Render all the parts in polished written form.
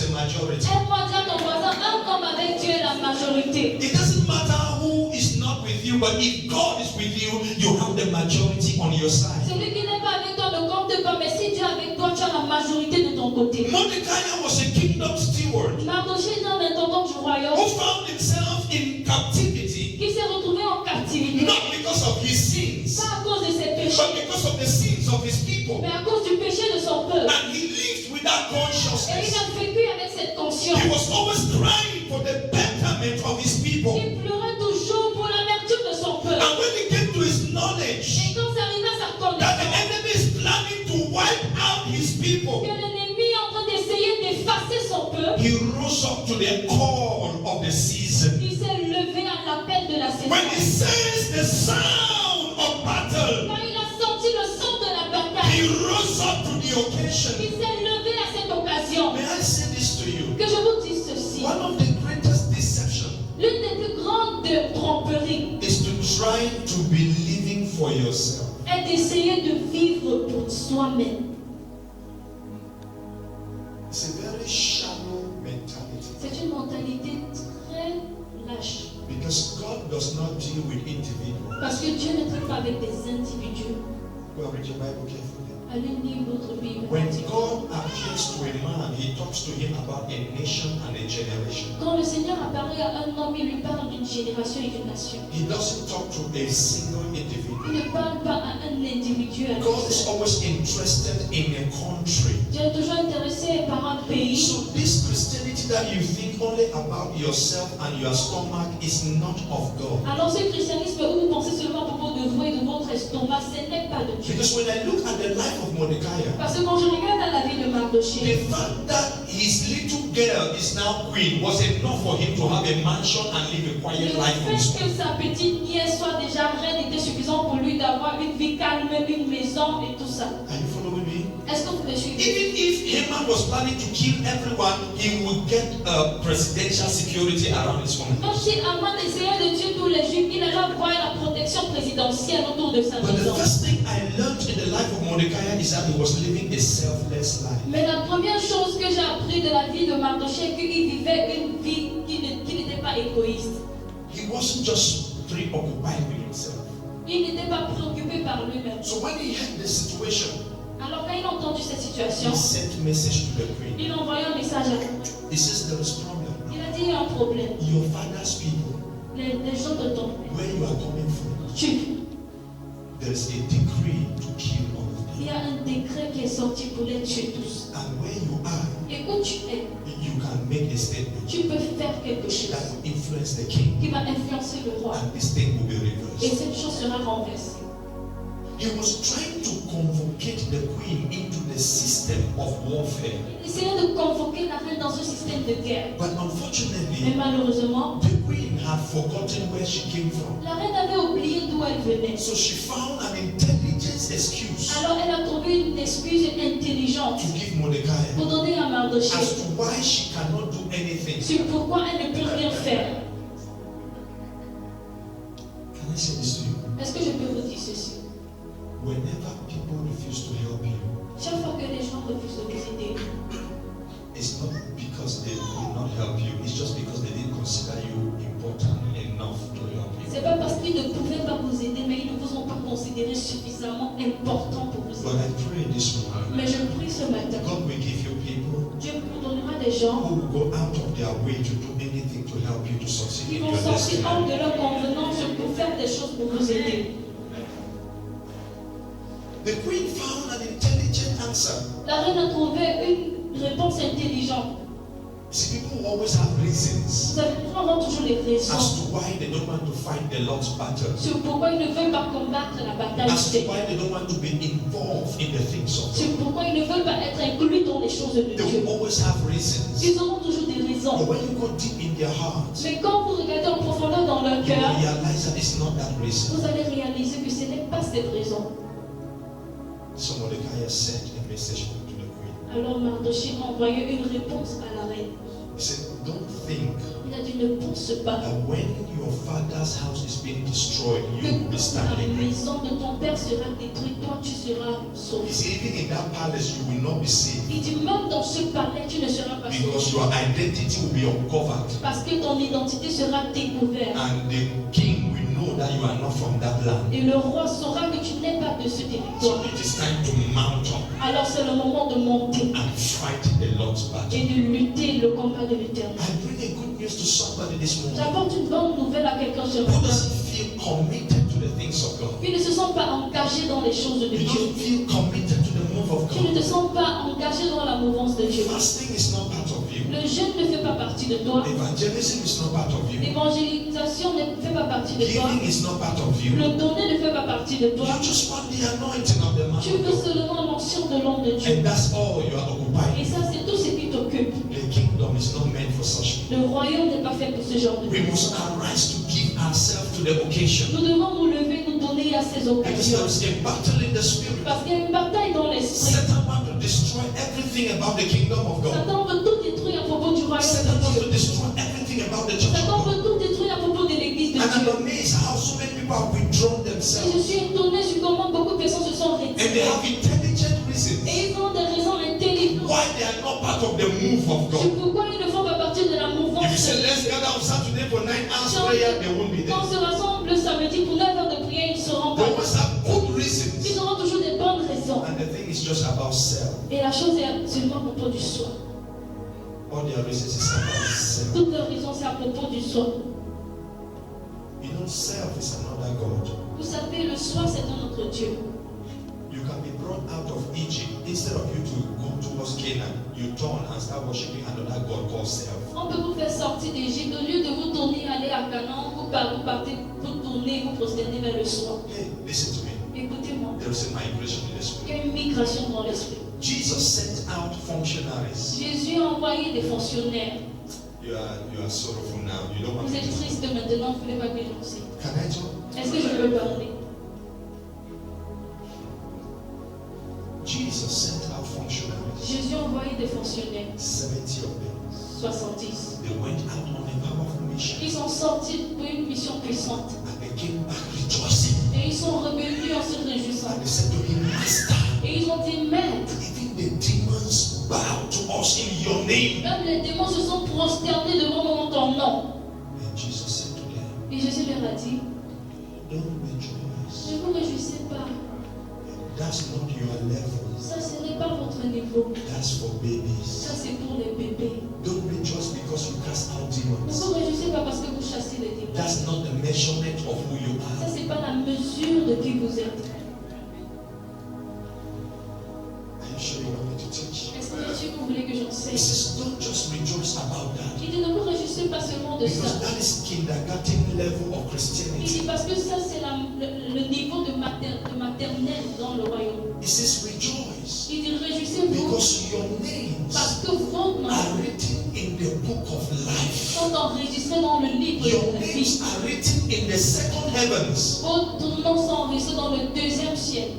a majority. Aide-moi à dire à ton voisin, un homme avec Dieu est la majorité. It doesn't matter who is not with you, but if God is with you, you have the majority on your side. Celui qui n'est pas avec toi ne compte pas, mais si Dieu est avec toi, tu as la majorité de ton côté. Mordecai was a kingdom steward Mardochée est un intendant du royaume who found himself in captivity, qui s'est retrouvé en captivité. not because of his sins, Pas à cause de ses péchés, but because of the sins of his people. mais à cause du péché de son peuple. And he lived with that Et il consciousness. a vécu avec cette conscience. He was always crying for the betterment of his people. Il pleurait toujours pour l'amertume de son peuple. And when he came to his Et knowledge quand ça arrive à sa that the connaissance, enemy is planning to wipe out his people, que l'ennemi est en train d'essayer d'effacer son peuple, he rose up to the call of the season. il s'est levé à l'appel de la When he saison. sensed the sound of battle, Quand il a senti le son de la bataille, he rose up to the occasion. il s'est levé à cette occasion. May I say this to you? Que je vous dise ceci. One of the greatest deceptions L'une des plus grandes tromperies is to try to be living for yourself. est d'essayer de vivre pour soi-même. It's a very shallow mentality C'est une mentalité très lâche. because God does not deal with individuals. Parce que Dieu ne traite pas avec des individus. Go and read your Bible carefully. Allez lire votre Bible. When God appears to a man, he talks to him about a nation and a generation. Quand le Seigneur apparaît à un homme, il lui parle d'une génération et d'une nation. He doesn't talk to a single individual. Il ne parle pas à un individu. À God is lui. always interested in a country. Dieu est toujours intéressé par un pays. So this Christianity that you think only about yourself and your stomach is not of God. Alors ce christianisme où vous pensez seulement à propos de vous et de votre estomac, ce n'est pas de Dieu. Because when I look at the life of Mordecai, Parce que quand je regarde à la vie de the Mardochée, fact that his little girl is now queen was enough for him to have a mansion and live a le quiet life on his fait own. que sa petite nièce soit déjà reine était suffisant pour lui d'avoir une vie calme, une maison et tout ça. Are you following me? Est-ce que vous me suivez? Even if Haman was planning to kill everyone, he would get presidential security around his family. Même si Aman essayait de tuer tous les Juifs, il allait avoir la protection présidentielle autour de sa But the maison. first thing I learned in the life of Mordecai is that he was living a selfless life. Mais la première chose que j'ai appris de la vie de Mardochée, c'est qu'il vivait une vie qui n'était pas égoïste. He wasn't just preoccupied with himself. Il n'était pas préoccupé par lui-même. So when he had the situation, Alors quand il a entendu cette situation, he sent a message to the queen. il a envoyé un message à la reine. He says there is problem. Il a dit il y a un problème. Your father's people, Les gens de ton where you are coming from, tue. there is a decree to kill all of Il y them. a un décret qui est sorti pour les tuer tous. And where you are, Et où tu es, you can make a statement tu peux faire quelque chose that will influence the king, qui va influencer le roi. and this thing will be Et reversed. cette chose sera renversée. He was trying to convocate the queen into the system of warfare. Il essayait de convoquer la reine dans un système de guerre. But Mais unfortunately, malheureusement, the queen had forgotten where she came from. la reine avait oublié d'où elle venait. So she found an intelligent excuse Alors elle a trouvé une excuse intelligente to give Mordecai pour donner à Mardochée as to why she cannot do anything. sur pourquoi elle ne peut rien faire. Can I say this to you? Est-ce que je peux vous dire ceci? Whenever people refuse to help you, Chaque fois que les gens refusent de vous aider, it's not because they will not help you, it's just because they didn't consider you important enough to help you. c'est pas parce qu'ils ne pouvaient pas vous aider, mais ils ne vous ont pas considéré suffisamment important pour vous But aider. I pray this morning, Mais je prie ce matin, God will give you people Dieu vous donnera des gens who will go out of their way to do anything to help you to succeed qui in vont your sortir hors destiny. de leur convenance pour faire des choses pour vous aider. The queen found an intelligent answer. La reine a trouvé une réponse intelligente. See, people always have reasons Vous savez, les gens ont toujours les as raisons to why they don't want to fight the Lord's battle, sur pourquoi ils ne veulent pas combattre la bataille du as to Seigneur. why they don't want to be involved in the things of Sur God. pourquoi ils ne veulent pas être inclus dans les choses de They Dieu. will always have reasons. Ils auront toujours des But raisons. when you go deep in their hearts, Mais quand vous regardez en profondeur dans leur you cœur, realize that it's not that reason. vous allez réaliser que ce n'est pas cette raison. So Mordecai sent a message to the queen. Alors Mardochée a envoyé une réponse à la reine. He said, don't think Il a dit, ne pense pas that when your father's house is being destroyed, que you will be quand la standing there. maison de ton père sera détruite, toi tu seras He sauvé. said, even in that palace, you will not be saved Il dit, même dans ce palais, tu ne seras pas because sauvé. your identity will be uncovered. Parce que ton identité sera découverte. And the king will know that you are not from that land. Et le roi saura que tu n'es pas de ce So territoire. it is time to mount up Alors c'est le moment de monter and fight the Lord's battle. et de lutter le combat de l'éternel. I bring a good news to somebody this morning. J'apporte une bonne nouvelle à quelqu'un ce Who matin. doesn't feel committed to the things of God? Qui ne se sent pas engagé dans les choses de You Dieu. don't feel committed to the move of Qui ne te God. sens pas engagé dans la mouvance de Dieu. Fasting is not part of you. Le jeûne ne fait pas partie de toi. Evangelism is not part of you. L'évangélisation ne fait pas partie de toi. Giving is not part of you. Le donner ne fait pas partie de toi. You just want the anointing of the man Tu veux of God. seulement l'onction de l'homme de Dieu. And that's all you are Et occupied. ça, c'est tout ce qui t'occupe. The kingdom is not meant for such people. Le royaume n'est pas fait pour ce genre de We must personnes. arise to give ourselves to the occasion. Nous devons nous lever, nous donner à ces Because there occasions. is a battle in the spirit. Parce qu'il y a une bataille dans l'esprit. Satan wants to destroy everything about the kingdom of God. Satan veut tout détruire à propos du royaume Satan de wants Dieu. to destroy everything about the church Satan of God. veut tout détruire à propos de l'église de And I'm Dieu. amazed how so many people have withdrawn Et je themselves. suis étonnée sur comment beaucoup de personnes se sont And they retirées. have intelligent reasons Et ils ont des raisons intelligentes. why they are not part of the move of Sur God. pourquoi ils ne font pas partie de la mouvance If you say, de let's Dieu. gather on Saturday for 9 hours prayer, they won't be Quand on there. se rassemble le samedi pour 9 heures de prière, ils ne seront They pas. always have good reasons. Ils auront toujours des bonnes raisons. And the thing is just about self. Et la chose est seulement à propos du soi. All their reasons is about self. Toutes leurs raisons, c'est à propos du soi. You know, self is another God. Vous savez, le soi, c'est un autre Dieu. You can be brought out of Egypt. Instead of you to go towards Canaan, you turn and start worshiping another God called self. On peut vous faire sortir d'Égypte. Au lieu de vous tourner, aller à Canaan, vous partez, vous tournez, vous prosterner vers le soi. Hey, listen to me. Écoutez-moi. There is a migration in the Il spirit. y a une migration dans l'esprit. Jesus sent out functionaries. Jésus a envoyé des fonctionnaires. You are sorrowful now. You don't want Vous me êtes to. triste maintenant, vous ne voulez pas que j'enseigne. Can I talk? Est-ce que je peux parler? Jesus sent out functionaries. Jésus a envoyé des fonctionnaires, 70 of them. 70. They went out on a powerful mission Ils sont sortis pour une mission puissante. and they came back rejoicing. Et ils sont revenus en se réjouissant. And they said to him, Master, Et ils ont dit, Maître, even the demons bow to us in your name. même les démons se sont prosternés devant ton nom. And Jesus said to them, Et Jésus leur a dit, don't rejoice. ne vous réjouissez pas. That's not your level. Ça, ce n'est pas votre niveau. That's for babies. Ça, c'est pour les bébés. Don't rejoice because you cast out Ne demons. vous réjouissez pas parce que vous chassez les démons. That's not the measurement of who you Ça, are. ce n'est pas la mesure de qui vous êtes. Are you sure you want me to teach? Est-ce que vous voulez que He j'enseigne? says, don't just rejoice about that. Il dit, ne vous réjouissez pas seulement de Because ça. that is kindergarten level of Il Christianity. dit, parce que ça, c'est le niveau de maternelle dans le royaume. He says, rejoice. Il dit, réjouissez-vous Because your names parce que vos noms are written in the book of life. sont enregistrés dans le livre Your de la names vie. are written in the second heavens. Vos noms sont enregistrés dans le deuxième ciel.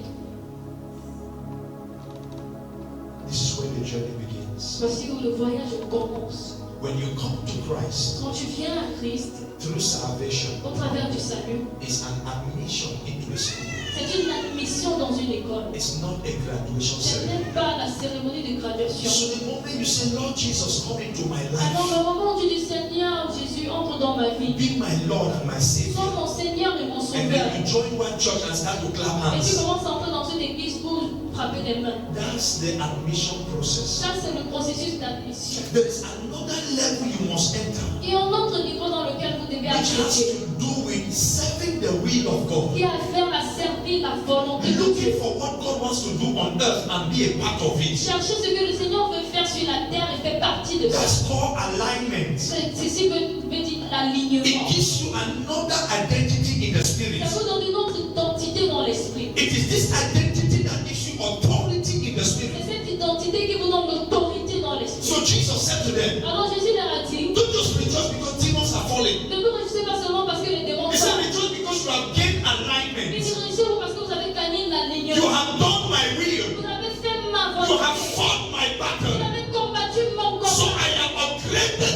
This is where the journey begins. Voici où le voyage commence. When you come to Christ Quand tu viens à Christ, through salvation, au travers du salut, it's an admission into a school. c'est une admission dans une école. It's not a graduation Ce ceremony. n'est pas la cérémonie de graduation. So the moment you say, Lord Jesus, come into my Alors, life, le moment où tu dis, Seigneur Jésus, entre dans ma vie. be my Lord and my Sois Savior. mon Seigneur et mon And Sauveur. then you join one church and start to clap Et tu hands. commences à entrer dans une église pour frapper des mains. That's the admission process. Ça, c'est le processus d'admission. There is another level you must enter, Il y a un autre niveau dans lequel vous devez which has accéder. to do with serving the will of God. Qui a affaire à servir la volonté de Looking Dieu. for what God wants to do on earth and be a part of it. Chercher ce que le Seigneur veut faire sur la terre et faire partie de ça. That's called alignment. C'est ce que veut dire l'alignement. It gives you another identity in the spirit. Ça vous donne une autre identité dans l'esprit. It is this identity that gives you authority in the C'est spirit. cette identité qui vous donne l'autorité dans l'esprit. So Jesus said to them, Alors Jésus leur a dit, don't just rejoice because demons are falling. ne vous réjouissez pas seulement parce que les démons He said, parlent. rejoice because you have gained Il alignment. dit, réjouissez-vous parce que vous avez gagné You l'alignement. have done my will. Vous avez fait ma You have volonté. fought my Vous battle. avez combattu mon So combat. I am upgraded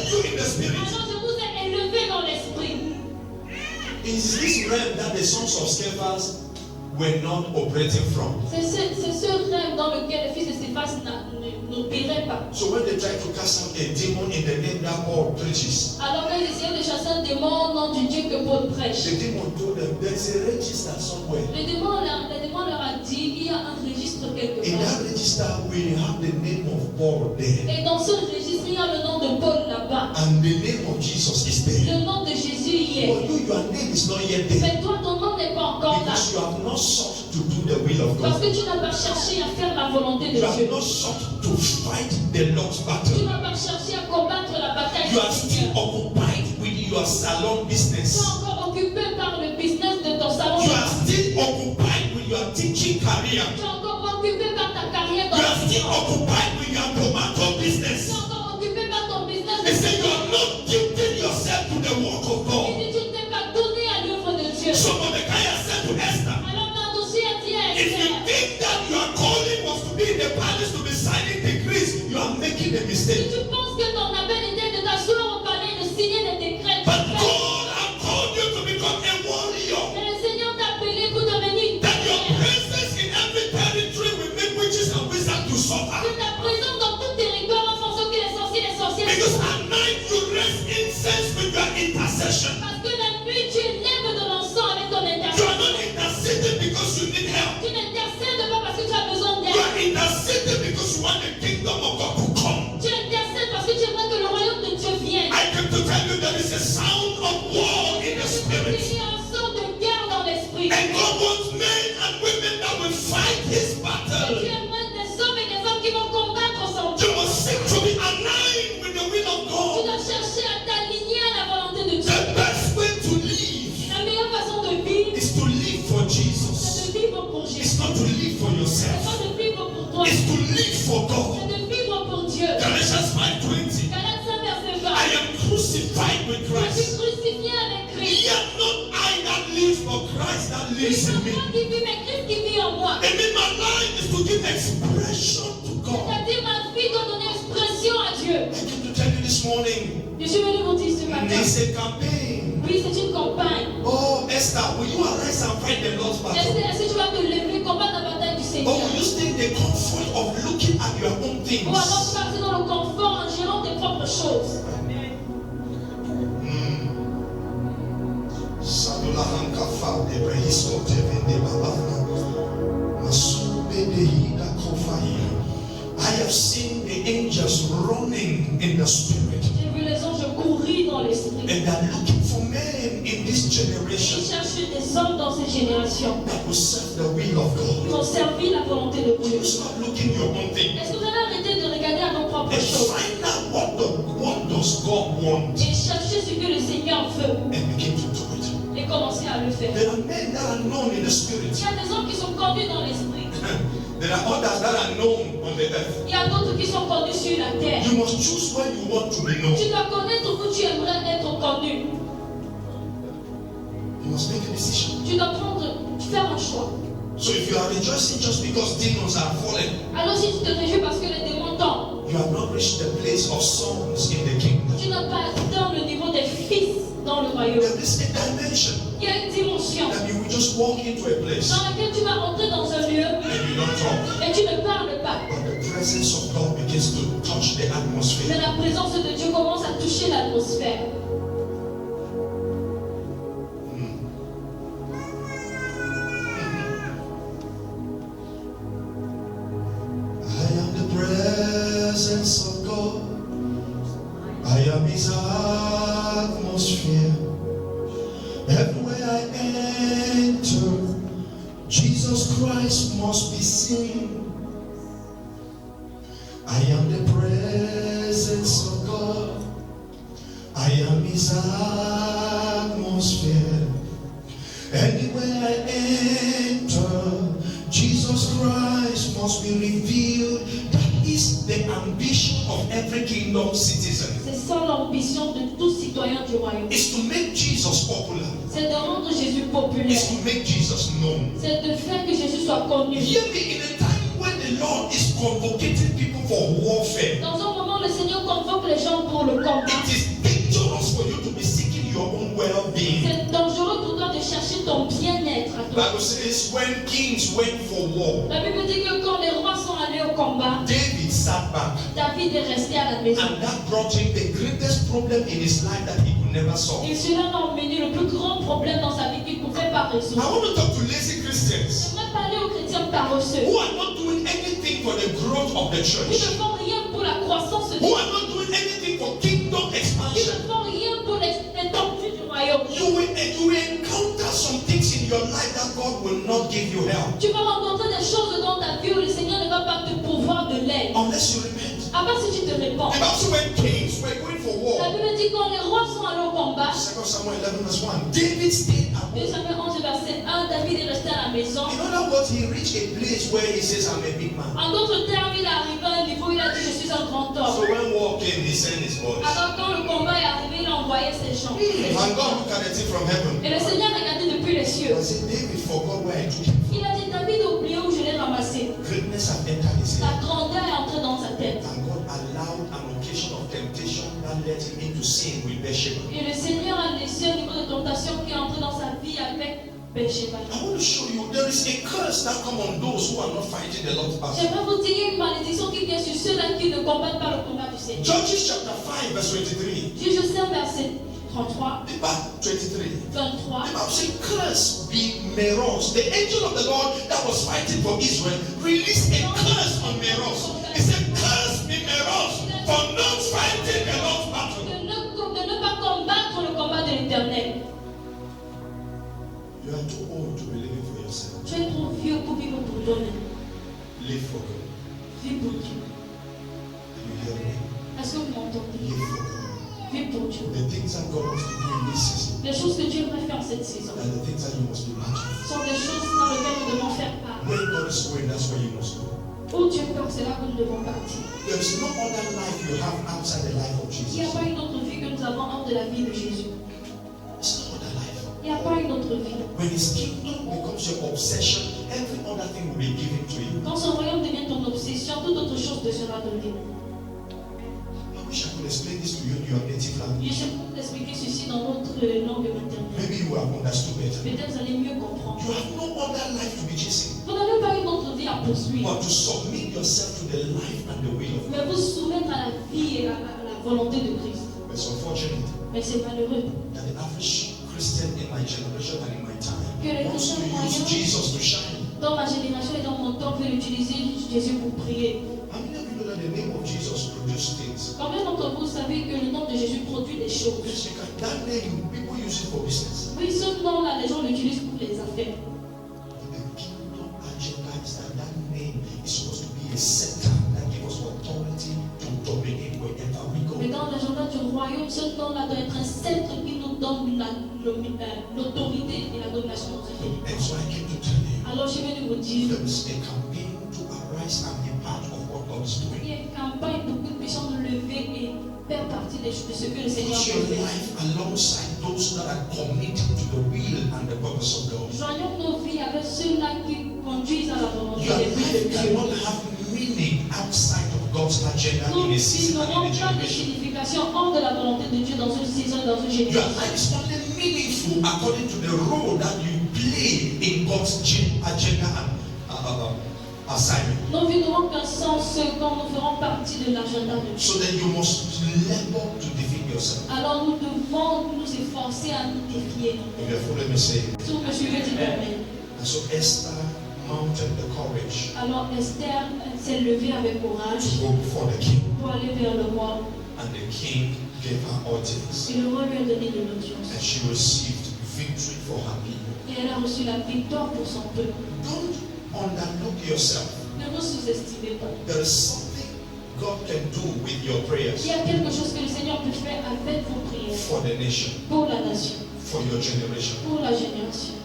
is this realm that the sons of Scephas were not operating from. C'est ce rêve dans lequel le fils de Stéphane n'opérait pas. So when they tried to cast out a demon in the name that Paul preaches, Alors quand ils essayaient de chasser un démon au nom du Dieu que Paul prêche, the demon told them there's a register somewhere. le démon leur a dit il y a un registre quelque In part. that register, we have the name of Paul there. Et dans ce registre, il y a le nom de Paul là-bas. And the name of Jesus is there. Le nom de Jésus y For est. you, your name is not yet there. Mais toi, ton nom n'est pas encore là. Because you have not sought to do the will of Parce God. que tu n'as pas cherché à faire la volonté de You have Dieu. not sought to fight the Lord's Tu battle. n'as pas cherché à combattre la bataille. You are still occupied with your salon Tu es business. encore occupé par le business de ton salon. You are still occupied with your teaching career. Tu es encore occupé par ta carrière dans You are still l'enseignement. occupied with your tomato Tu es business. encore occupé par ton business They de say you Seigneur. are not giving yourself to the work of Et God. si tu ne t'es pas donné à l'œuvre de Dieu. So Mordecai said to Esther, Alors Mardochée a dit à if you Esther, think that your calling was to be in the palace to be signing decrees, you are making a si mistake. tu penses que ton appel était de t'asseoir au palais et de signer des décrets, But God has called you to become a warrior. et le Seigneur t'a appelé pour devenir une That your guerrière. presence in every territory will make witches and wizards to suffer. Que ta présence dans tout territoire en fonction que les sorciers et les sorcières Because souffrent. at night you raise incense with your intercession. Parce que la nuit, tu lèves de l'encens avec ton You are intercession. not interceding because you need help. Tu n'intercèdes pas parce que tu as besoin You d'aide. are interceding because you want the kingdom of God to come. Tu intercèdes parce que tu aimerais que le royaume de Dieu vienne. I came to tell you there is a sound of war in the spirit. Il y a un son de guerre dans l'esprit. And God wants men and women that will fight his Et tu battle. aimerais des hommes et des femmes qui vont combattre son You Dieu. must seek to be aligned with the will of Tu God. dois chercher à t'aligner à la volonté de Dieu. The best way to live La meilleure façon de vivre, is to live for Jesus. c'est de vivre pour Jésus. It's not to live for C'est yourself. pas de vivre pour toi. It's to live for God. C'est de vivre pour Dieu. Galatians 5:20. Galates 5, verset I 20. am crucified with Je suis Christ. crucifié avec Christ. Yet not I that lives, but Christ that C'est lives pas in me. moi qui vis, mais Christ qui vit en moi. And in my life is to give expression to God. C'est-à-dire ma vie doit donner expression à Dieu. I came to tell you this morning, Je suis venu vous dire ce matin. it's a campaign. Oui, c'est une campagne. Oh, Esther, will you arise and fight the Lord's battle? Est-ce que tu vas te lever, combattre la bataille du Or Seigneur? will you stay in the comfort of looking at your own things? Ou alors tu vas rester dans le confort en gérant tes propres choses. Sadulahanka fa de Brehisko Tevende Babana. Masube de Hida Kofaya. I have seen the angels running in the spirit. J'ai vu les anges courir dans l'esprit. And they are looking for men in this Ils generation cherchent des hommes dans cette génération that will serve the will of God. qui vont servir la volonté de Will Dieu. you stop looking your own thing Est-ce que vous allez arrêter de regarder à vos propres and choses find out what does God want et chercher ce que le Seigneur veut and begin to do it? et commencer à le faire? There are men that are known in the spirit. Il y a des hommes qui sont connus dans l'esprit. There are others that are known on the earth. Il y a d'autres qui sont connus sur la terre. You must choose where you want to be known. Tu dois connaître où tu aimerais être connu. You must make a decision. Tu dois faire un choix. So if you are rejoicing just because demons are fallen, Alors si tu te réjouis parce que les démons tombent, you have not reached the place of sons in the kingdom. tu n'as pas atteint le niveau des fils dans le royaume. There is a dimension Il y a une dimension that you will just walk into a place dans laquelle tu vas entrer dans un lieu and you don't talk. et tu ne parles pas. But the presence of God begins to touch the Mais atmosphere. la présence de Dieu commence à toucher l'atmosphère. I am the presence of God. I am His atmosphere. Everywhere I enter, Jesus Christ must be seen. I am the presence of God. I am His atmosphere. Anywhere I enter, Jesus Christ must be revealed. That is the ambition of every kingdom citizen. C'est ça l'ambition de tout citoyen du royaume. It's to make Jesus popular. C'est de rendre Jésus populaire. It's to make Jesus known. C'est de faire que Jésus soit connu. Hear me, in a time when the Lord is convocating people for warfare, Dans un moment, le Seigneur convoque les gens pour le combat. it is dangerous for you to be seeking your own well-being. C'est dangereux pour toi Bible says when kings went for war, La Bible dit que quand les rois sont allés au combat, David sat back. David est resté à la maison. And that brought him the greatest problem in his life that he could never solve. Et cela a emmené le plus grand problème dans sa vie qu'il ne pouvait pas I résoudre. want to talk to lazy Christians J'aimerais parler aux chrétiens paresseux. who are not doing anything for the growth of the Qui church, ne font rien pour la croissance de who Dieu. are not doing anything for kingdom Qui expansion. ne font rien pour l'étendue du royaume. You will encounter some things in your life that God will not give you help Tu vas rencontrer des choses dans ta vie où le Seigneur ne va pas te pourvoir de l'aide. unless you repent. À part si tu te répands. And also when kings were going for La war, Bible dit quand les rois sont allés au combat, 2 Samuel 11 verse 1, David stayed at 2 home. Samuel 11 verset 1, David est resté à la maison. In other words, he reached a place where he says, I'm a big man. En d'autres termes, il est arrivé à un niveau où il a dit je suis un grand So homme. when war came, he sent his boys. Alors quand le combat est arrivé, il a envoyé ses gens. And God looked at it from heaven. Et le Seigneur a regardé depuis les cieux. I said, David forgot where I took him. Il a dit David a oublié où je l'ai ramassé. Greatness had entered his head. La grandeur est entrée dans sa tête. And God allowed an occasion of temptation that led him into sin with Bathsheba. Et le Seigneur a laissé un niveau de tentation qui est entré dans sa vie avec Bathsheba. I want to show you there is a curse that comes on those who are not fighting the Lord's battle. J'aimerais vous dire une malédiction qui vient sur ceux-là qui ne combattent pas le combat du Seigneur. Judges chapter 5 verse 23. Juge 5 verset 33, The Bible 23. 23. The Bible says, curse be Meroz. The angel of the Lord that was fighting for Israel released a curse on Meroz. He said, curse be Meroz for not fighting the Lord's battle. De ne pas combattre le combat de l'Éternel. You are too old to be living for yourself. Tu es trop vieux pour vivre pour toi-même. Live for God. Vis pour Dieu. And you hear me? Est-ce que vous m'entendez? Live for God. Vis pour Dieu. The things that God wants to do in this season Les choses que Dieu aimerait faire en cette saison are the things that you must do now. sont des choses dans lesquelles nous devons faire part. Where God is going, that's where you must go. Où Dieu part, c'est là que nous devons partir. There is no other life you have outside the life of Il n'y a Jesus. pas une autre vie que nous avons hors de la vie de Jésus. There's no other life. Il n'y a pas une autre vie. When His kingdom becomes your obsession, every other thing will be given to you. Quand son royaume devient ton obsession, toute autre chose te sera donnée. I wish I could explain this to you in your native Et language. je peux t'expliquer ceci dans votre langue maternelle. Maybe you have understood better. Peut-être vous allez mieux comprendre. You have no other life to be chasing, Vous n'avez pas une autre vie à poursuivre, but to submit yourself to the life and the will of God. mais vous soumettre à la vie et à la volonté de Christ. But it's unfortunate Mais c'est malheureux that the average Christian in my generation and in my time que les wants to use chrétiens Jesus to shine. dans ma génération et dans mon temps veulent utiliser Jésus pour prier. How many of you know that the name of Jesus produces things? Combien d'entre vous savez que le nom de Jésus produit des choses? Yes, you can. That name, people use it for business. Oui, ce nom-là, les gens l'utilisent pour les affaires. But the kingdom agenda is that that name is supposed to be a scepter that gives us authority to dominate wherever we go. Mais dans l'agenda du royaume, ce nom-là doit être un sceptre qui nous donne l'autorité et la domination de Dieu. And so I came to tell you, Alors je vais vous dire, there is a campaign to arise and be part of what God is doing. il y a une campagne pour que nous puissions nous lever et faire partie de ce que le Seigneur Put your veut faire. life alongside those that are committed to the will and the purpose of God. Joignons nos vies avec ceux-là qui conduisent à la volonté Your des buts de life Dieu. cannot have meaning outside of God's agenda Nos in a vies season and n'auront in a pas de generation. signification hors de la volonté de Dieu dans une saison et dans une Your génération. life is only meaningful according to the role that you play in God's agenda and assignment. Nos vies n'auront qu'un sens quand nous ferons partie de l'agenda de Dieu. So then you must labor to defeat yourself. Alors nous devons nous efforcer à nous défier. If you're following me, say. Si vous me suivez, dites Amen. And so Esther mounted the courage Alors Esther s'est levée avec courage to go before the king, pour aller vers le roi. and the king gave her audience, Et le roi lui a donné de l'audience. and she received victory for her people. Et elle a reçu la victoire pour son peuple. Don't underlook yourself. Ne vous sous-estimez pas. There is something God can do with your prayers Il y a quelque chose que le Seigneur peut faire avec vos prières. for the nation, Pour la nation, for your generation. pour la génération.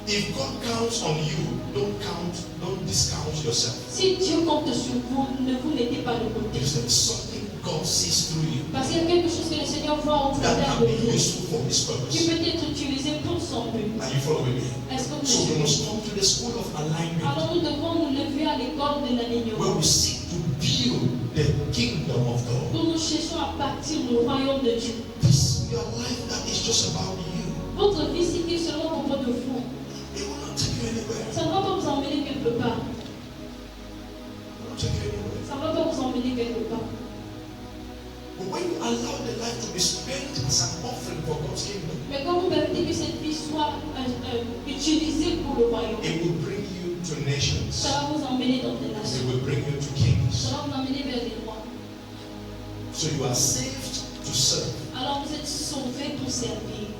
If God counts on you, don't discount yourself. Si Dieu compte sur vous, ne vous mettez pas de côté. Because there is something God sees through you Parce qu'il y a quelque chose que le Seigneur voit au that travers can de be vous, useful for His qui purpose. peut être utilisé pour son but. Are you following me? Est-ce que vous So we me must suivez? come to the school of alignment, Alors nous devons nous lever à l'école de where l'alignement. we seek to build the kingdom of God. Où nous cherchons à bâtir le royaume de Dieu. This your life that is just about you. votre vie s'équipe seulement au propos de vous. It will not take you anywhere. Ça ne va pas vous emmener quelque part. It will not take you anywhere. Ça ne va pas vous emmener quelque part. But when you allow the life to be spent as an offering for God's kingdom, Mais quand vous permettez que cette vie soit utilisée pour le royaume, it will bring you to nations. ça va vous emmener dans des It nations. will bring you to kings. Ça va vous emmener vers les rois. So you are saved to serve. Alors vous êtes sauvés pour servir.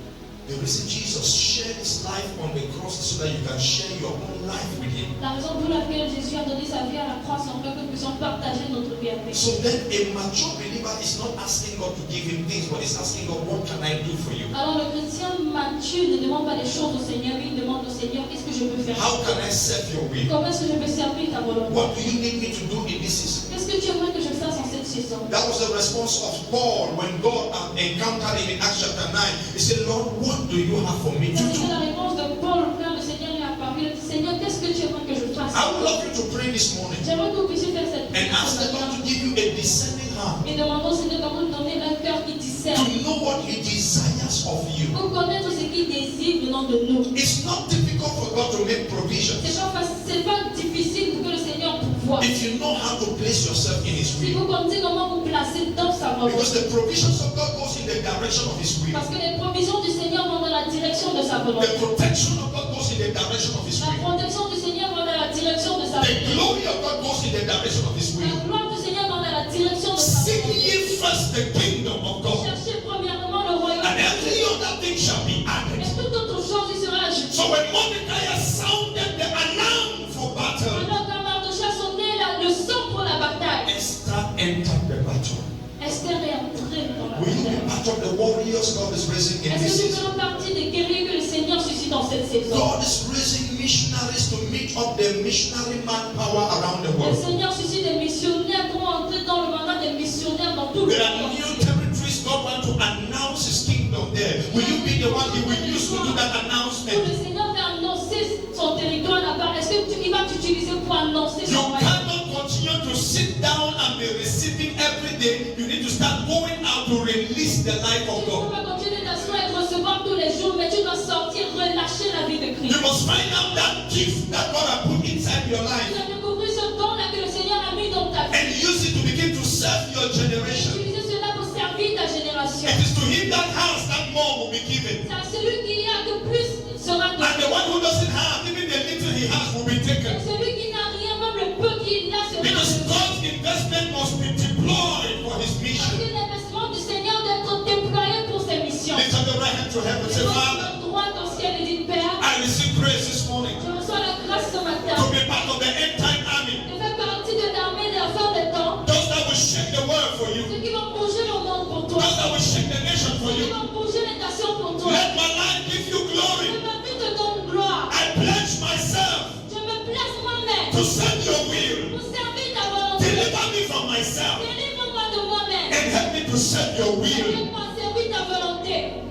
The reason Jesus shared his life on the cross is so that you can share your own life with him. La raison pour laquelle Jésus a donné sa vie à la croix, c'est afin que nous puissions partager notre vie avec lui. So then a mature believer is not asking God to give him things, but is asking God, what can I do for you? Alors le chrétien mature ne demande pas des choses au Seigneur, mais il demande au Seigneur, qu'est-ce que je peux faire? How can I serve your will? Comment est-ce que je peux servir ta volonté? What do you need me to do in this season? Qu'est-ce que tu aimerais que je fasse en cette saison? That was the response of Paul when God encountered him in Acts chapter 9. He said, Lord, what do you have for me to C'était do? la réponse de Paul quand le Seigneur lui a parlé. Il a dit, Seigneur, qu'est-ce que tu aimerais que je fasse? I would love you to pray this morning J'aimerais que vous puissiez faire cette and ask the Lord to give you a discerning heart et demandons au Seigneur de vous donner un cœur qui discerne. to know what he desires of you. Pour connaître ce qu'il désire venant de nous. It's not difficult for God to make provisions C'est pas difficile pour que le Seigneur pourvoie. if you know how to place yourself in his Si will. vous connaissez comment vous placer dans sa volonté. Because the provisions of God goes in the direction of his will. Parce que les provisions du Seigneur vont dans la direction de sa volonté. The protection of God goes in the direction of his La will. protection du Seigneur va dans la direction de sa The volonté. glory of God goes in the direction of his La will. gloire du Seigneur va dans la direction de sa Seek volonté. ye first the kingdom of God, Cherchez premièrement le royaume. and every other thing shall be added. Et toute autre chose y sera ajoutée. So when Mordecai sounded the alarm for battle, Alors quand Mardochée sonnait le son pour la bataille, Esther entered the battle. Esther est entrée dans la Will you be bataille. part of the warriors God is raising in Est-ce this que nous season? faisons partie des guerriers que le Seigneur suscite dans cette saison? God is raising missionaries to meet up the missionary manpower around the Le world. Seigneur suscite des missionnaires pour entrer dans le mandat des missionnaires dans tout le There are monde. new territories God wants to announce his kingdom there. Will you be the one he will use to do that Pour announcement? le Seigneur fait annoncer son territoire là-bas, est-ce que il va t'utiliser pour annoncer You son royaume? cannot continue to sit down and be receiving every day. You need to start going out to release the life Tu of ne peux God. pas continuer d'asseoir et de recevoir tous les jours, mais tu dois sortir, relâcher la vie de You Christ. must find out that gift that God has put inside your Tu life dois découvrir ce don-là que le Seigneur a mis dans ta vie. and use it to begin to serve your generation. Utiliser cela pour servir ta génération. It is to him that has, that more will be given. C'est à celui qui a de plus sera And the donné. one who doesn't have, even the little he has, will be Et taken. celui qui n'a rien, même le peu qu'il a, sera Because donné. God's investment must be deployed for his Parce mission. que l'investissement du Seigneur doit être déployé pour ses missions. Lift up your right hand to heaven. Say, Father, Droit au ciel et dit, Père, I receive grace this morning je reçois la grâce ce matin to be part of the end time army. de faire partie de l'armée de la fin des temps. Those that will shake the world for you. Ceux qui vont bouger le monde pour toi. Those that will shake the nation for Ceux qui you. vont bouger les nations pour toi. Let my life give you Que glory. ma vie te donne gloire. I pledge myself Je me place moi-même to serve your will. pour servir ta volonté. Deliver me from myself Délivre-moi de moi-même. and help me to serve your will. Aide-moi à servir ta volonté.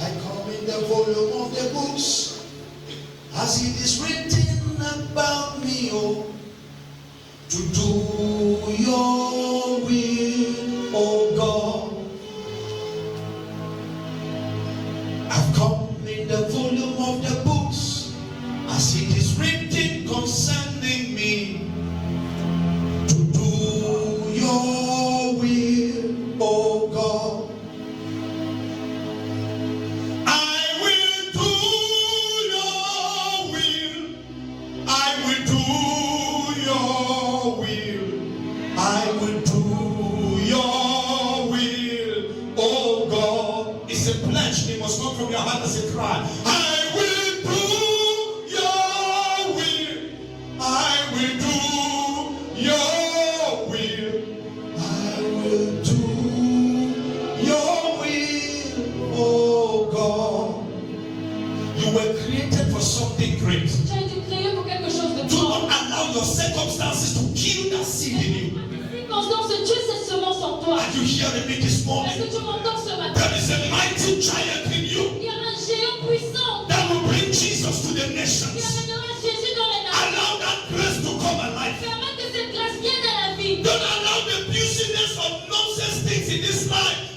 I come in the volume of the books as it is written about me, oh, to do your will, oh God. I've come in the volume of the books as it is written concerning me, to do your will, oh God. I will do your will. I will do your will. I will do your will. Oh God. It's a pledge. It must come from your heart as a cry. I will do your will. I will do your will. I will do your will. Oh God. You were created for something great. Tu as été créé pour quelque chose de Do grand. not allow your circumstances to kill that seed in you. Circonstance, Dieu cette semence en toi. Are you hearing me this Est-ce morning? que tu m'entends ce matin? There is a mighty giant in you Il y a un géant puissant that will bring Jesus to the qui nations. amènera Jésus dans les nations. Allow that grace to come alive. Permets que cette grâce vienne à la vie. Don't allow the abusiveness of nonsense things in this life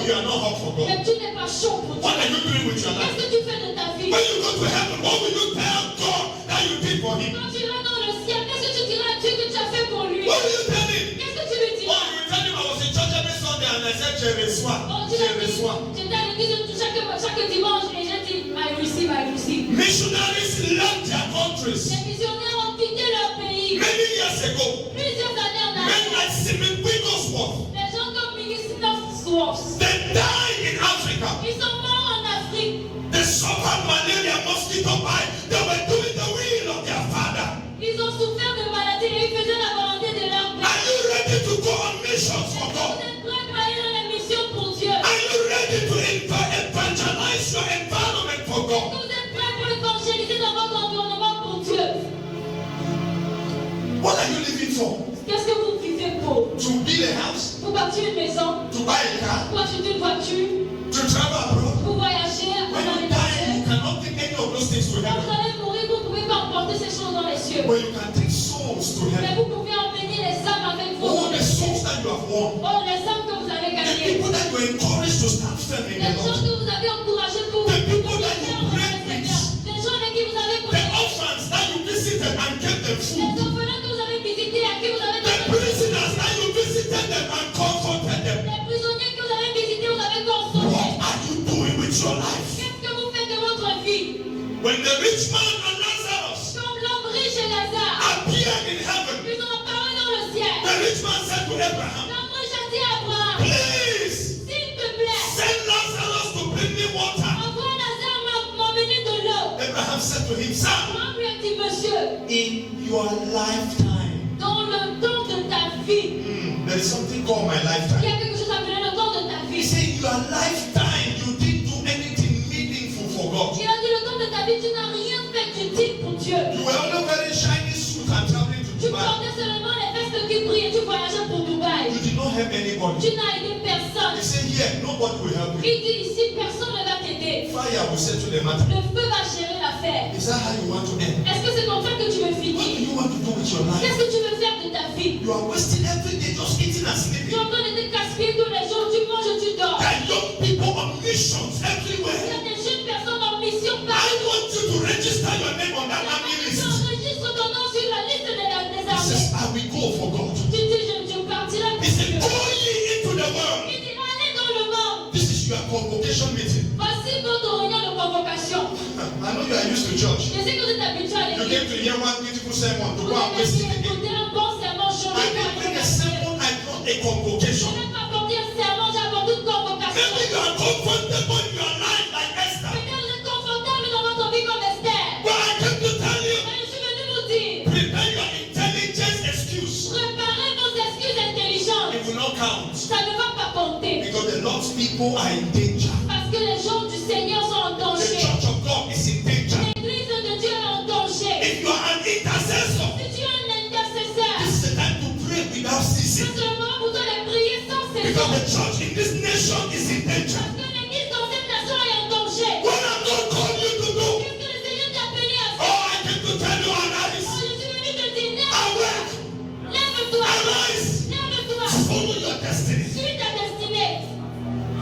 you are not hot for God. Mais tu n'es pas chaud pour Dieu. What are you doing with your Qu'est-ce life? que tu fais de ta vie? When you go to heaven, what will you tell God that you did for him? Quand tu iras dans le ciel, qu'est-ce que tu diras à Dieu que tu as fait pour lui? What will you tell him? Qu'est-ce que tu lui Oh, diras? you will tell him I was in church every Sunday and I said, je reçois. Oh, tu Je l'as dit, reçois. j'étais à l'église chaque dimanche et j'ai dit, I receive, I receive. Missionaries left their countries Les missionnaires ont quitté leur pays. many years ago. Plusieurs années en Men arrière. like Simon Wigglesworth, Les gens comme Wigglesworth, they died in Africa. ils sont morts en Afrique. They suffered malaria, mosquito bite. They were doing the will of their father. Ils ont souffert de maladies et ils faisaient la volonté de leur Are père. you ready to go on missions for Vous God? êtes prêts à aller dans la mission pour Dieu? Are you ready to evangelize your environment for God? Vous êtes prêts pour évangéliser dans votre environnement pour Dieu? What are you living for? Qu'est-ce que vous vivez pour? To build a house? Pour bâtir une maison? To buy a car? Pour acheter une voiture? To travel abroad? Pour voyager? When Dans you les die, cieux? you cannot take any of those things to Quand vous heaven. allez mourir, vous ne pouvez pas emporter ces choses dans les cieux. But you can take souls to Mais heaven. vous pouvez emmener les âmes avec vous. All the souls that you have won. Oh, les âmes que vous avez The gagnées. people that you encouraged to start serving Les the gens Lord. que vous avez encouragés pour The people pour that you servir le prayed with. Seigneur. Les gens avec qui vous avez The prié. orphans that you visited and gave them Les food. orphelins que vous avez visités, à qui vous avez The donné. prisoners that you visited them and comforted them. Les prisonniers que vous avez visités, vous avez What consolé. are you doing with your life? Qu'est-ce que vous faites de votre vie? When the rich man and Lazarus Comme l'homme riche et Lazare, appeared in heaven, ils ont apparu dans le ciel. the rich man said to Abraham, L'homme riche a dit à Abraham, please s'il te plaît, send Lazarus to bring me water. envoie Lazare m'emmener de l'eau. Abraham said to him, Son, Abraham lui a dit, monsieur, in your lifetime, dans le temps de ta vie, there is something called my il y lifetime. a quelque chose appelé le temps de ta He vie. said, in your lifetime, you didn't do anything meaningful for God. Il a dit, le temps de ta vie, tu n'as rien fait d'utile pour Dieu. You were only wearing shiny suit and traveling to Tu Dubai. portais seulement les vestes qui brillent et tu voyageais pour Dubaï. You did not help anybody. Tu n'as aidé personne. He said, here, nobody will help you. Il dit ici, personne ne va t'aider. Fire will settle the matter. Le feu va gérer l'affaire. Is that how you want to end? Est-ce que c'est comme ça que tu veux What do finir? you want to do with your life? Qu'est-ce que tu veux faire de ta vie? You are wasting every day just eating and Tu es sleeping. en train de te gaspiller tous les jours, tu manges, tu dors. There are young people on missions Il y a everywhere. des jeunes personnes en mission I partout. want you to register your name on that army Tu list. enregistres ton nom sur la liste des He armées. says, I will go for God. Tu dis, je partirai pour He said, Dieu. go ye into the world. Il dit, allez dans le monde. This is your convocation meeting. Voici votre réunion de convocation. I know you are used to church. Je sais que vous êtes habitués à You l'église. came to hear one beautiful sermon to Vous go and avez waste it again. écouté un bon sermon changé I pour didn't bring a la sermon, I brought a Je convocation. n'ai pas apporté un sermon, j'ai apporté une convocation. Maybe you are comfortable in your life like Esther. Peut-être vous êtes confortable dans votre vie comme Esther. But I came to tell you, Mais je suis venu vous dire, prepare your intelligence excuse. préparez vos excuses intelligentes. It will not count. Ça ne va pas compter. Because the Lord's people are in danger. Parce que les gens du Seigneur sont en The danger. church of God is in danger. L'église de Dieu est en danger. If you are an intercessor, Si tu es un intercesseur, this is the time to pray without ceasing. c'est le moment pour toi de prier sans Because the cesse. church in this nation is in danger. Parce que l'église dans cette nation est en danger. What I'm not calling you to do, Qu'est-ce que le Seigneur t'a appelé à oh, faire? I came to tell you, Oh, arise. je suis venu te dire, Awake. lève-toi. Arise. Lève-toi. Follow your destiny. Suis ta destinée.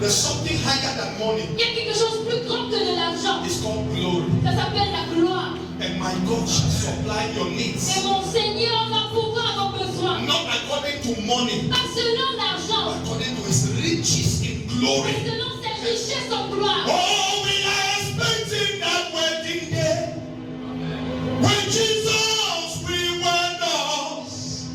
There's something higher than money. Il y a quelque chose de plus grand que de l'argent. It's called glory. Ça s'appelle la gloire. And my God shall supply your Et needs. mon Seigneur va pouvoir vos besoins. Not according to money, Pas selon l'argent, but according to his riches in mais glory. selon ses richesses en gloire. Oh, we are expecting that wedding day. When Jesus will wed us.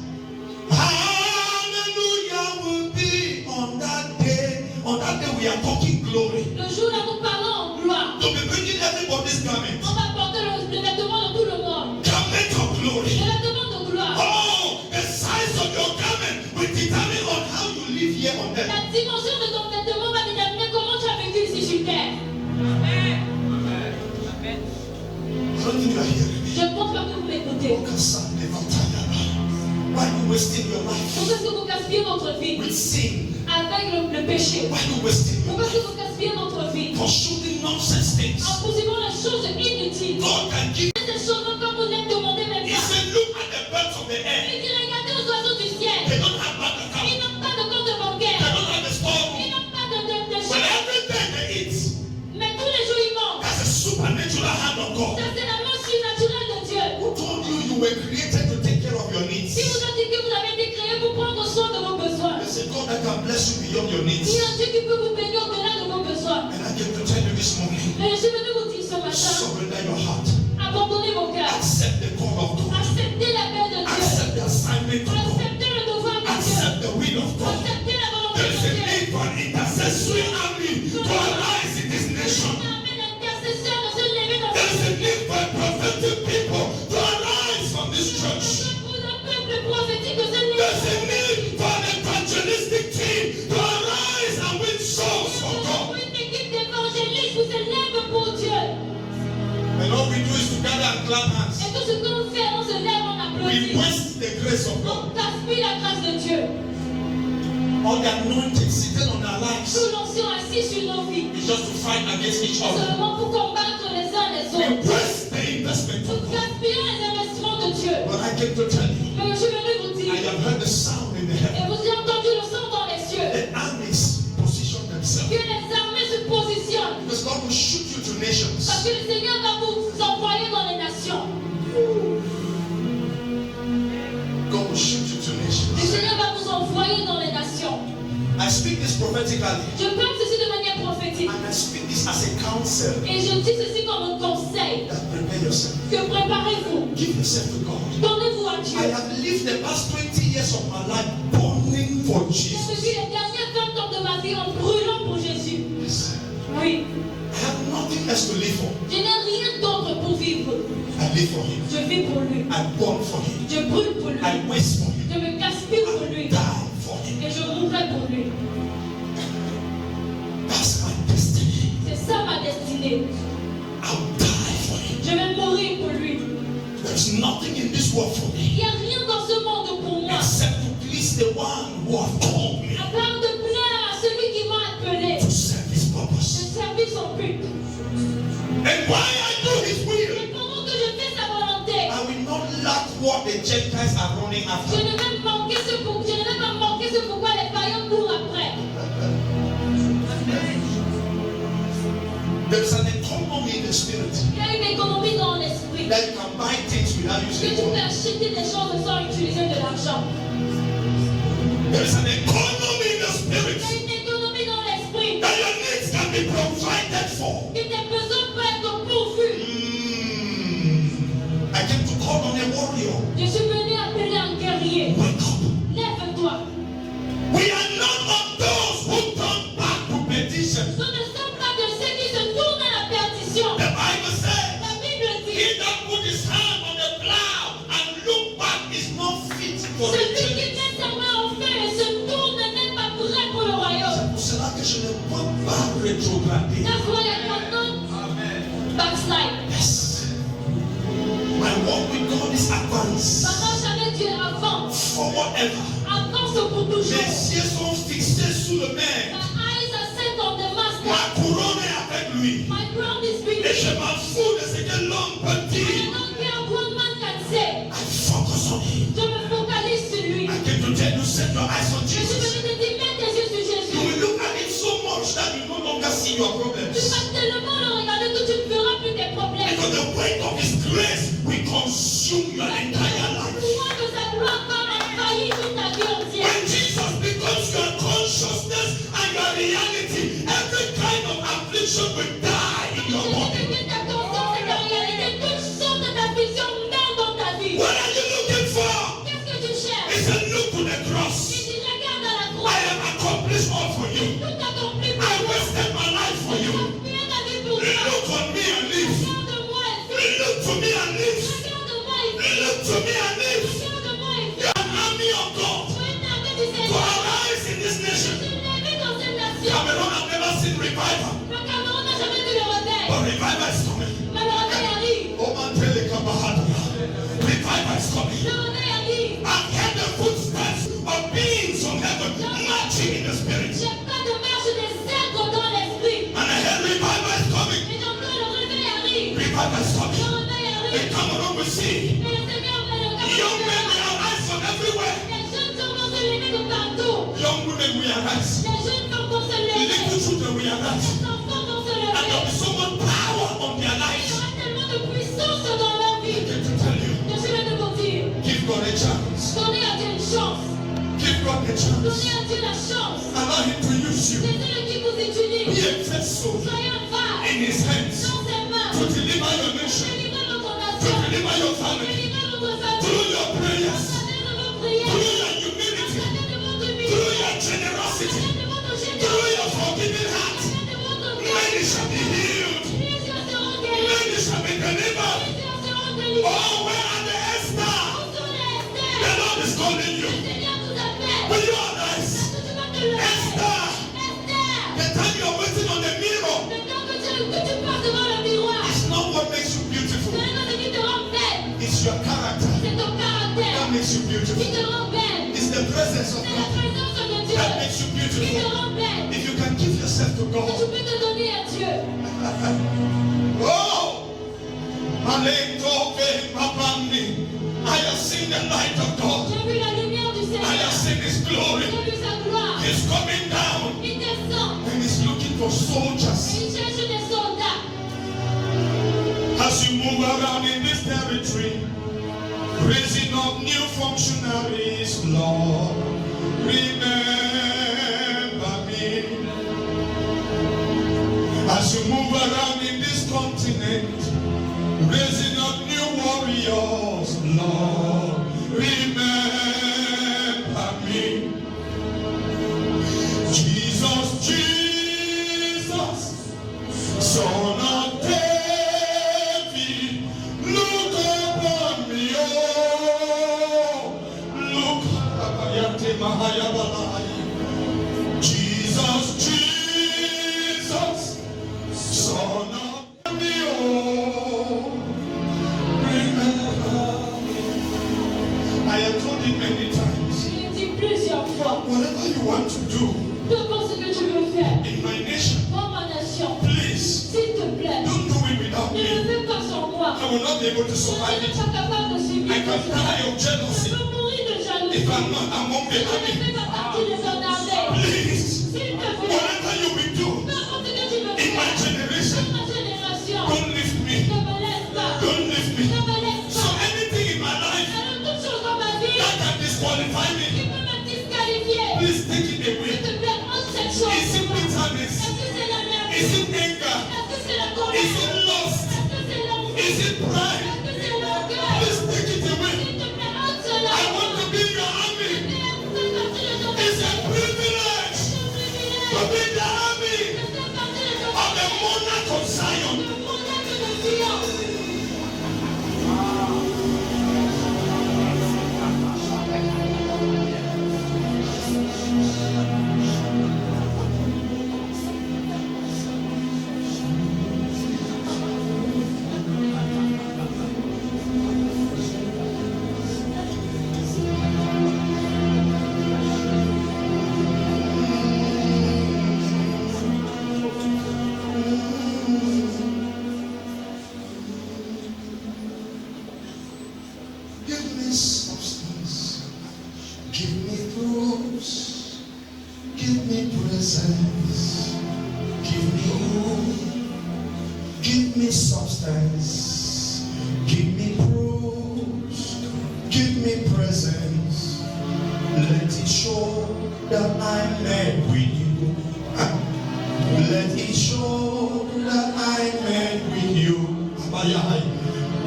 Hallelujah will be on that day. On that day we are talking glory. Le jour là nous parlons en gloire. To be bringing everybody's garment. On va porter le vêtement de tout le monde. Garment of Le glory. vêtement de gloire. Oh, the size of your garment will determine on how you live here on earth. La dimension de ton vêtement va déterminer comment tu as vécu ici sur terre. I don't think you are hearing me. Je ne pense pas que vous m'écoutez. Why are you wasting your life Pourquoi est-ce que vous gaspillez votre vie with sin? avec le péché? Why are you wasting your Pourquoi est-ce life que vous gaspillez votre vie for shooting nonsense things? en poursuivant les choses inutiles? God can give. Ces choses comme vous n'êtes demandé même He pas. said, look at the birds of the air. Il dit regardez aux oiseaux du ciel. They don't have bank Ils account. n'ont pas de compte They bancaire. don't have a storeroom. Ils n'ont pas de God. Ça, c'est la main surnaturelle de Dieu. Who told you you were created to take care of your needs? Qui vous a dit que vous avez été créé pour prendre soin de vos besoins? There's a God that can bless you beyond your needs. Il y a un Dieu qui peut vous bénir au-delà de vos besoins. And I came to tell you this morning, Mais je suis venu vous dire ce matin, surrender your heart. abandonnez vos cœurs. Accept the call of God. Acceptez l'appel de Dieu. Accept the assignment of God. Acceptez le devoir de Dieu. Accept the will of God. Acceptez la volonté There de is a Dieu. need for an intercessory army to arise in this nation. L'intercesseur de se lever dans There is a ce pays. need for a prophetic people to arise from this church. Pour un peuple prophétique de se lever. There's a need for an evangelistic team to arise and win souls for God. Pour une équipe d'évangélistes qui se lève pour Dieu. And all we do is to gather and clap hands. Et tout ce que nous faisons, on se lève, on applaudit. We waste the grace of God. On gaspille la grâce de Dieu. All the anointing sitting on our lives Nous l'onction assis sur nos vies. is just to fight against each other. Seulement pour combattre les uns les We autres. waste the investment Nous of God. gaspillons les investissements de Dieu. But I came to tell you, Mais je suis venu vous I dire, have heard the sound in the et heaven. vous avez entendu le son dans les cieux, The armies position themselves. que les armées se positionnent. Because God will shoot you to nations. Parce que le Seigneur va vous envoyer dans les nations. God will shoot you to Le nations. Seigneur va vous envoyer dans les nations. I speak this prophetically. Je parle ceci de manière prophétique. And I speak this as a counsel. Et je dis ceci comme un conseil. That prepare yourself. Que préparez-vous. Give yourself to God. Donnez-vous à Dieu. I have lived the past 20 years of my life burning for Je Jesus. suis les dernières 20 ans de ma vie en brûlant pour Jésus. Yes. Oui. I have nothing else to live for. Je n'ai rien d'autre pour vivre. I live for Him. Je vis pour lui. I burn for Him. Je brûle pour lui. I waste for Him. Je me gaspille pour I lui. die for Him. Et je mourrai pour lui. That's my destiny. C'est ça ma destinée. I'll die for Him. Je vais mourir pour lui. There's nothing in this world for me Il n'y a rien dans ce monde pour moi. except to please the one who has called me À part de plaire à celui qui m'a appelé. to serve His purpose. De servir son but. And while I do His will, Et pendant que je fais sa volonté, I will not lack what the Gentiles are running je after. ne vais pas manquer ce pourquoi les païens courent après. There's an economy in the spirit Il y a une économie dans l'esprit. that you can buy things without Que using tu peux money. acheter des choses sans utiliser de l'argent. There's an economy in the Il y a spirit une économie dans l'esprit. that your needs can be provided for. Que tes besoins peuvent être pourvus. I came to call on a warrior. Je suis venu appeler un guerrier. Wake up. Lève-toi. We are not of those who turn back to perdition. Nous ne sommes pas de ceux qui se tournent à la perdition. The Bible says, La Bible dit, he that put his hand on the plow and look back is not fit for the celui qui journey. met sa main en feu et se tourne n'est pas prêt pour le royaume. C'est pour cela que je ne peux pas rétrograder. That's why I cannot backslide. Yes. My walk with God is advanced. Ma marche avec Dieu avance. For whatever. Avance pour toujours. Mes yeux sont fixés sous le maître. My eyes are set on the master. Ma couronne est avec lui. My crown is with Et je me. m'en fous de ce que l'homme peut I dire. don't care what man can say. I focus on him. Je me focalise sur lui. I came to tell you, set your eyes on Je suis Jesus. venu te dire, mets tes yeux sur You Jésus. will look at him so much that you no longer see your Tu problems. vas tellement le regarder que tu ne verras plus tes problèmes. Because the weight of his grace will consume your entire Le life. poids de sa gloire va envahir toute ta vie entière. When Jesus becomes your consciousness and your reality, every kind of affliction will die in your body. Celui qui ta conscience et ta réalité, toute sorte de ta vision meurt dans ta vie. What are you looking for? Qu'est-ce que tu cherches? He said, look to the Il cross. dit, regarde à la I croix. have accomplished all for you. Tout accompli pour I toi. wasted my life for you. Gaspillé ta vie pour toi. Look on me and live. Regarde-moi et vis. Look to me and live. Regarde-moi et vis. Look to me and live. Regarde-moi et vis. You're an army of God Sois une armée du to Seigneur. arise in this nation. Je l'ai vu dans cette nation. Cameroon have never seen revival, Le Cameroun n'a jamais vu le réveil. but revival is coming. Mais le réveil arrive. Oh man, tell the Kabahata. Revival is coming. Le réveil arrive. I've heard the footsteps of beings from heaven marching in the spirit. J'ai pas de marche des êtres dans l'esprit. And I heard revival is coming. Et donc le réveil arrive. Revival is Le coming. réveil In arrive. Cameroon we see Et le Seigneur met le young men Cameroun. will arise from everywhere. Les jeunes femmes vont se lever de partout. Young women will arise. Les jeunes femmes vont se lever. Little children will arise. Les enfants vont se And there will lever. be so much power on their Il y lives. aura tellement de God a chance. Donnez à Dieu une chance. Give God a chance. Donnez à Dieu la chance. Allow him to use you. Laissez-le qui vous utilise. Be a vessel Soyez un vase in his hands dans ses mains. to deliver your nation, Délivrez votre to nation. deliver your family, Délivrez votre famille. through your prayers, À travers de vos through prières. your À humility, travers de votre through humilité. your À generosity, travers de votre through générosité. your forgiving heart. À travers de votre cœur. Many shall be healed, Plusieurs seront guéris. many shall be delivered. Plusieurs seront délivrés. Oh, where are the Esther? Où sont les Esther? The Lord is calling you. Le Seigneur nous appelle. Will you arise? Est-ce que tu vas te lever? Esther, Esther. the time you are waiting on the mirror Le temps que tu passes devant le miroir. is not what makes you beautiful. Ce n'est pas ce qui te rend belle. It's your character C'est ton caractère that makes you qui beautiful. te rend belle. It's the presence of C'est la God présence de Dieu that makes you qui te beautiful. rend belle. If you can give yourself to Que tu God. peux te donner à Dieu. Oh! Malento ve papandi. I have seen the light of God. J'ai vu la lumière du I have Seigneur. seen His glory. J'ai vu sa gloire. He's coming down Il descend and He's looking for et soldiers. il cherche des soldats. As you move around in this territory, raising up new functionaries, Lord, remember me. As you move around in this continent, raising up new warriors, Lord, remember me. Jesus, Jesus, Son of David, look upon me, oh, look, Jesus, Jesus, Son of David, oh, remember me. I have told you many times, Je l'ai dit plusieurs fois. whatever you want to do Peu importe ce que tu veux faire in my nation, pour ma nation, please, s'il te plaît, don't do it without ne le me. fais pas sans moi. I will not be able to Je survive ne it. suis pas capable de I subir can ça. die of Je jealousy peux mourir de jalousie. if I'm not among Je the ne army. fais pas partie de ton armée. Please, S'il te plaît, whatever you will do peu importe ce que tu veux in my faire generation, dans ma génération, don't lift me. ne me laisse pas. Don't lift me. Ne me laisse So pas. anything in my life Alors, toute chose dans ma vie that can disqualify qui me, peut me disqualifier, please take it s'il away. te plaît, ôte cette chose. Is it bitterness? Est-ce que c'est la merde? Is it anger? Est-ce que c'est la colère? Is it lust? Est-ce que c'est l'amour? Is it pride? Est-ce que c'est l'orgueil? Please take it away. S'il te plaît, ôte cela. I want to be in your army. Fais partie de ton It's a privilege privilège. to be in the army Fais partie de ton of the monarch of Zion. monarque de Sion. Give me substance. Give me fruits. Give me presence. Give me you. Give me substance. Give me fruits. Give me presence. Let it show that I'm met with you. Let it show that I'm met with you.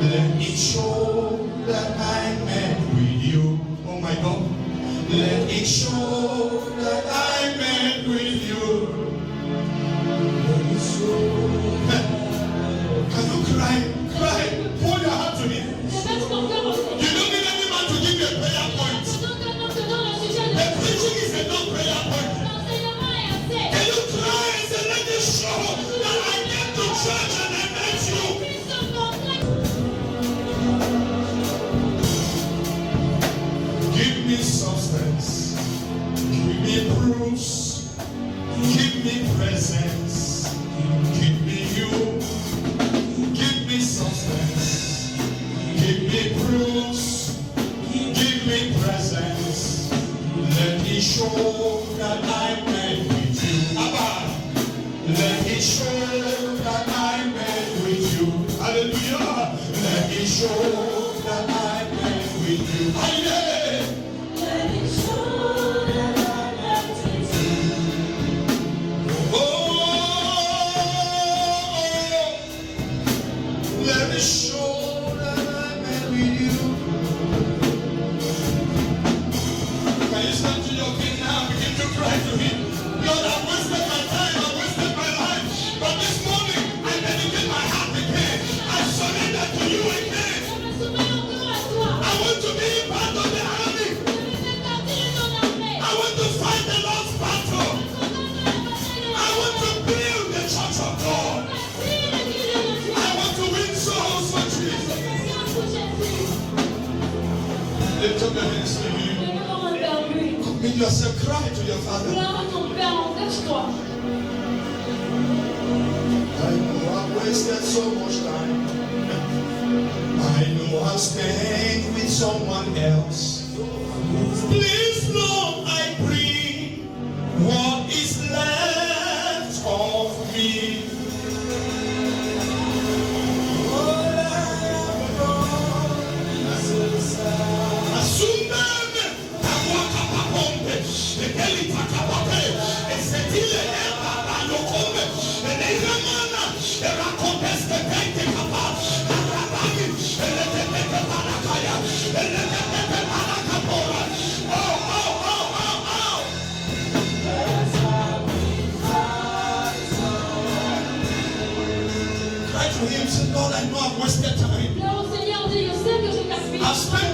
Let it show that I'm met with you. Oh my God. Let it show that I'm met with you. Let it show. Can you cry? Cry. Pour your heart to me. Dépêche ton cœur au Seigneur. You don't need any man to give you a prayer point. Pendant qu'un homme te donne un sujet de The preaching is a non-prayer point. l'enseignement est assez. Can you cry and say, let it show that I came to church and I met you? Puisse se montrer. Give me substance. Give me proofs. Give me presence. Give me you. Give me substance. Give me proofs. Give me presence. Let me show that I'm met with you. Abba. Let me show that I'm met with you. Hallelujah. Let me show that I'm met with you. you. Aye. Let me show that I'm with you. Can you stand to your feet now and begin to cry to him? Lord, I wasted my time, I wasted my life. But this morning, I dedicate my heart again. I surrender to you again. I want to be part of the army. I want to fight the Lord's battle. I want to build the church of God. I want to win souls for Jesus. Lift up your hands to him. Commit yourself, cry to your Father. I know I've wasted so much time. I know I've spent with someone else. Please, Lord, I pray, what is left of me? Cry to him, say, Lord, I know I've wasted time. I've spent